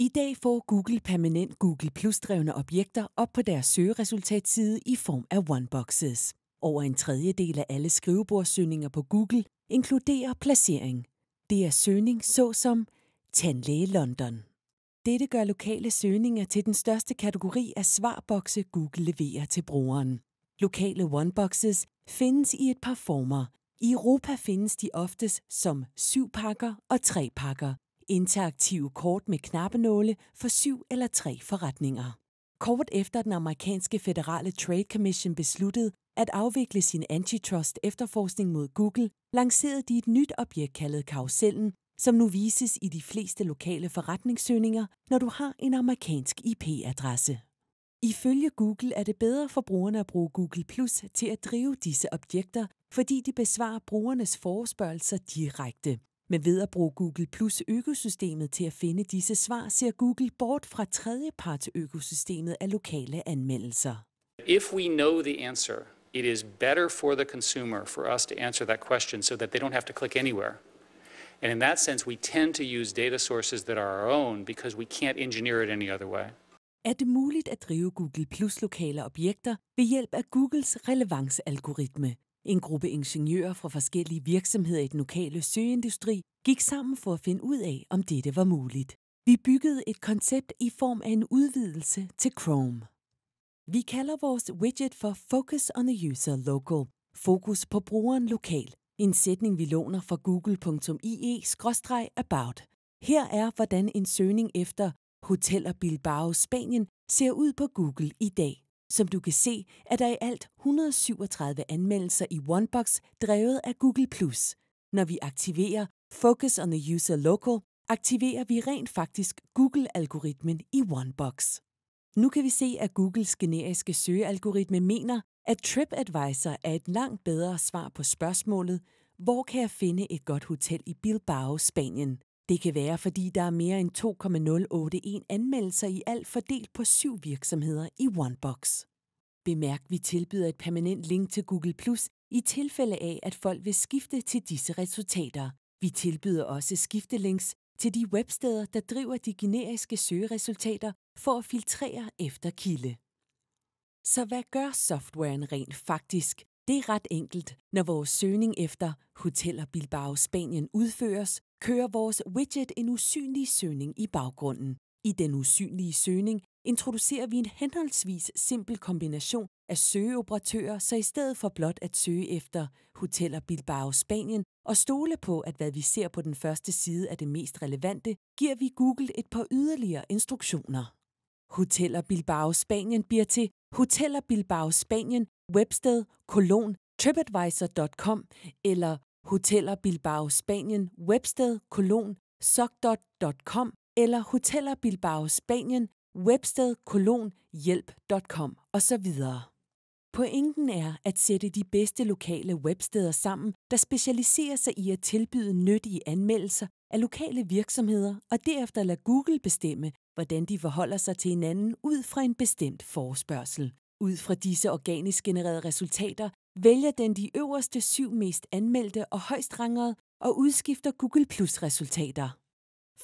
I dag får Google permanent Google Plus-drevne objekter op på deres søgeresultatside i form af OneBoxes. Over en tredjedel af alle skrivebordssøgninger på Google inkluderer placering. Det er søgning såsom tandlæge London. Dette gør lokale søgninger til den største kategori af svarbokse, Google leverer til brugeren. Lokale OneBoxes findes i et par former. I Europa findes de oftest som 7-pakker og 3-pakker. Interaktive kort med knappenåle for 7 eller 3 forretninger. Kort efter den amerikanske føderale Trade Commission besluttede at afvikle sin antitrust efterforskning mod Google, lancerede de et nyt objekt kaldet karusellen, som nu vises i de fleste lokale forretningssøgninger, når du har en amerikansk IP-adresse. Ifølge Google er det bedre for brugerne at bruge Google Plus til at drive disse objekter, fordi de besvarer brugernes forespørgelser direkte. Men ved at bruge Google Plus økosystemet til at finde disse svar, ser Google bort fra tredjeparts økosystemet af lokale anmeldelser. If we know the answer, it is better for the consumer for us to answer that question so that they don't have to click anywhere. And in that sense, we tend to use data sources that are our own because we can't engineer it any other way. Er det muligt at drive Google Plus lokale objekter ved hjælp af Googles relevansalgoritme? En gruppe ingeniører fra forskellige virksomheder i den lokale søgeindustri gik sammen for at finde ud af, om dette var muligt. Vi byggede et koncept i form af en udvidelse til Chrome. Vi kalder vores widget for Focus on the User Local. Fokus på brugeren lokal. En sætning vi låner fra google.ie/about. Her er, hvordan en søgning efter Hoteller Bilbao, Spanien ser ud på Google i dag. Som du kan se, er der i alt 137 anmeldelser i OneBox drevet af Google+. Når vi aktiverer Focus on the User Local, aktiverer vi rent faktisk Google-algoritmen i OneBox. Nu kan vi se, at Googles generiske søgealgoritme mener, at TripAdvisor er et langt bedre svar på spørgsmålet, hvor kan jeg finde et godt hotel i Bilbao, Spanien? Det kan være, fordi der er mere end 2,081 anmeldelser i alt fordelt på 7 virksomheder i OneBox. Bemærk, vi tilbyder et permanent link til Google Plus i tilfælde af, at folk vil skifte til disse resultater. Vi tilbyder også skiftelinks til de websteder, der driver de generiske søgeresultater for at filtrere efter kilde. Så hvad gør softwaren rent faktisk? Det er ret enkelt. Når vores søgning efter Hoteller Bilbao, Spanien udføres, kører vores widget en usynlig søgning i baggrunden. I den usynlige søgning introducerer vi en henholdsvis simpel kombination af søgeoperatører, så i stedet for blot at søge efter Hoteller Bilbao, Spanien og stole på, at hvad vi ser på den første side er det mest relevante, giver vi Google et par yderligere instruktioner. Hoteller Bilbao, Spanien bliver til Hoteller Bilbao, Spanien, websted, tripadvisor.com eller Hoteller Bilbao, Spanien, websted, soc.com eller Hoteller Bilbao, Spanien, websted, hjælp.com osv. Pointen er at sætte de bedste lokale websteder sammen, der specialiserer sig i at tilbyde nyttige anmeldelser af lokale virksomheder, og derefter lade Google bestemme, hvordan de forholder sig til hinanden ud fra en bestemt forespørgsel. Ud fra disse organisk genererede resultater vælger den de øverste 7 mest anmeldte og højst rangede og udskifter Google Plus resultater.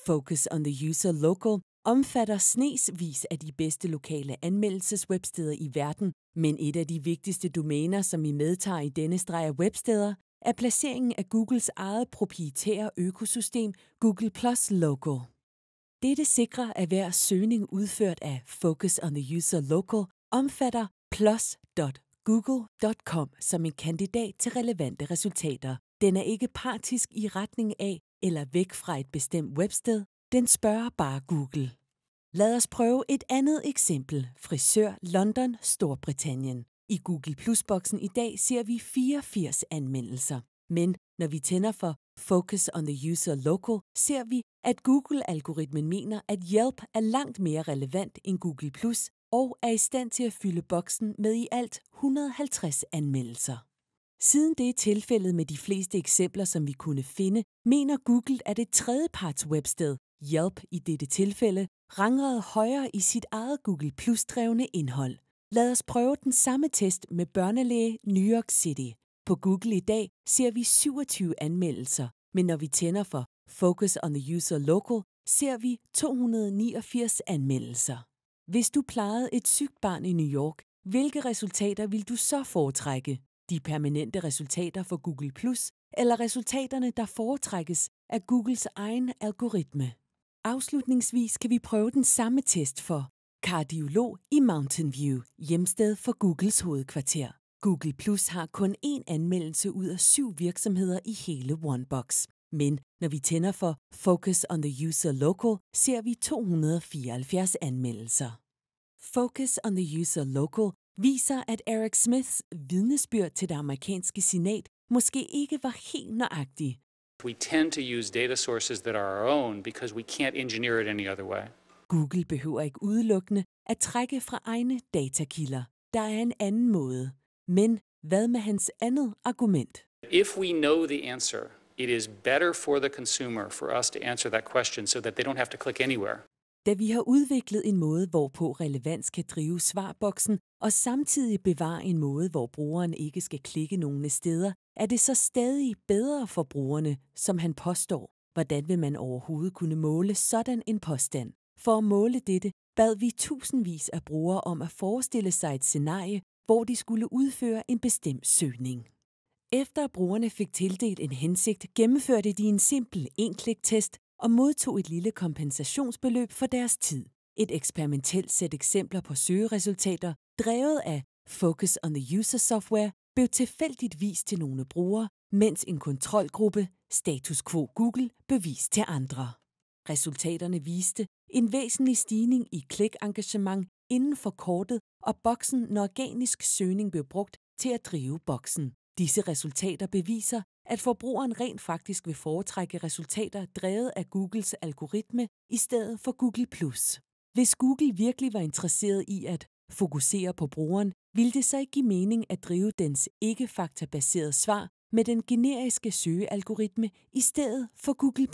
Focus on the User Local omfatter snesvis af de bedste lokale anmeldelseswebsteder i verden, men et af de vigtigste domæner, som vi medtager i denne streg af websteder, er placeringen af Googles eget proprietære økosystem Google Plus Local. Dette sikrer, at hver søgning udført af Focus on the User Local omfatter plus.google.com som en kandidat til relevante resultater. Den er ikke partisk i retning af eller væk fra et bestemt websted. Den spørger bare Google. Lad os prøve et andet eksempel. Frisør London, Storbritannien. I Google Plus-boksen i dag ser vi 84 anmeldelser. Men når vi tænder for Focus on the User Local, ser vi, at Google-algoritmen mener, at Yelp er langt mere relevant end Google Plus og er i stand til at fylde boksen med i alt 150 anmeldelser. Siden det er tilfældet med de fleste eksempler, som vi kunne finde, mener Google, at et tredjeparts websted, Yelp i dette tilfælde, rangerede højere i sit eget Google Plus-drevne indhold. Lad os prøve den samme test med børnelæge New York City. På Google i dag ser vi 27 anmeldelser, men når vi tænder for Focus on the User Local, ser vi 289 anmeldelser. Hvis du plejede et sygt barn i New York, hvilke resultater vil du så foretrække? De permanente resultater for Google+, eller resultaterne, der foretrækkes af Googles egen algoritme? Afslutningsvis kan vi prøve den samme test for kardiolog i Mountain View, hjemsted for Googles hovedkvarter. Google Plus har kun 1 anmeldelse ud af 7 virksomheder i hele OneBox. Men når vi tænder for Focus on the User Local, ser vi 274 anmeldelser. Focus on the User Local viser, at Eric Smiths vidnesbyrd til det amerikanske senat måske ikke var helt nøjagtig. We tend to use data sources that are our own because we can't engineer it any other way. Google behøver ikke udelukkende at trække fra egne datakilder. Der er en anden måde. Men hvad med hans andet argument? If we know the answer, it is better for the consumer for us to answer that question so that they don't have to click anywhere. Da vi har udviklet en måde, hvorpå relevans kan drive svarboksen, og samtidig bevare en måde, hvor brugeren ikke skal klikke nogle steder, er det så stadig bedre for brugerne, som han påstår. Hvordan vil man overhovedet kunne måle sådan en påstand? For at måle dette bad vi tusindvis af brugere om at forestille sig et scenarie, hvor de skulle udføre en bestemt søgning. Efter at brugerne fik tildelt en hensigt, gennemførte de en simpel enkliktest og modtog et lille kompensationsbeløb for deres tid. Et eksperimentelt sæt eksempler på søgeresultater, drevet af Focus on the User Software, blev tilfældigt vist til nogle brugere, mens en kontrolgruppe, Status Quo Google, blev vist til andre. Resultaterne viste en væsentlig stigning i klikengagement inden for kortet og boksen, når organisk søgning blev brugt til at drive boksen. Disse resultater beviser, at forbrugeren rent faktisk vil foretrække resultater drevet af Googles algoritme i stedet for Google+. Hvis Google virkelig var interesseret i at fokusere på brugeren, ville det så ikke give mening at drive dens ikke-faktabaserede svar med den generiske søgealgoritme i stedet for Google+.